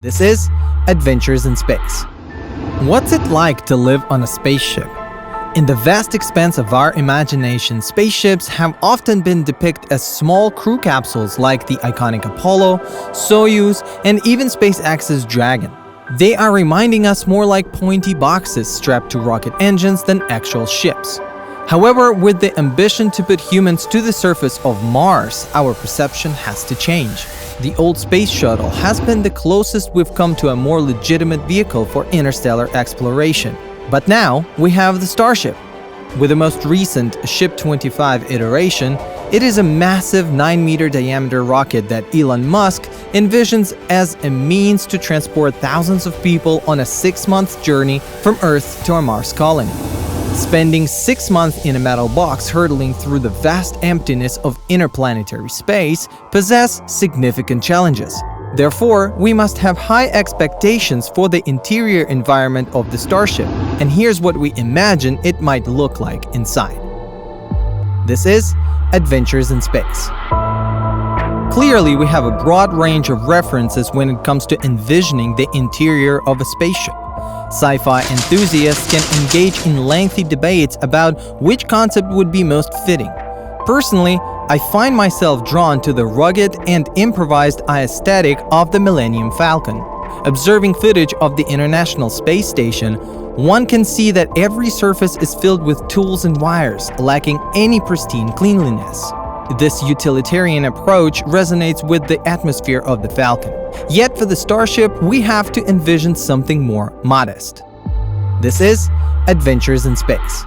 This is Adventures in Space. What's it like to live on a spaceship? In the vast expanse of our imagination, spaceships have often been depicted as small crew capsules like the iconic Apollo, Soyuz, and even SpaceX's Dragon. They are reminding us more like pointy boxes strapped to rocket engines than actual ships. However, with the ambition to put humans to the surface of Mars, our perception has to change. The old space shuttle has been the closest we've come to a more legitimate vehicle for interstellar exploration. But now, we have the Starship. With the most recent Ship 25 iteration, it is a massive 9-meter diameter rocket that Elon Musk envisions as a means to transport thousands of people on a 6-month journey from Earth to a Mars colony. Spending 6 months in a metal box hurtling through the vast emptiness of interplanetary space possess significant challenges. Therefore, we must have high expectations for the interior environment of the Starship, and here's what we imagine it might look like inside. This is Adventures in Space. Clearly, we have a broad range of references when it comes to envisioning the interior of a spaceship. Sci-fi enthusiasts can engage in lengthy debates about which concept would be most fitting. Personally, I find myself drawn to the rugged and improvised aesthetic of the Millennium Falcon. Observing footage of the International Space Station, one can see that every surface is filled with tools and wires, lacking any pristine cleanliness. This utilitarian approach resonates with the atmosphere of the Falcon. Yet for the Starship, we have to envision something more modest. This is Adventures in Space.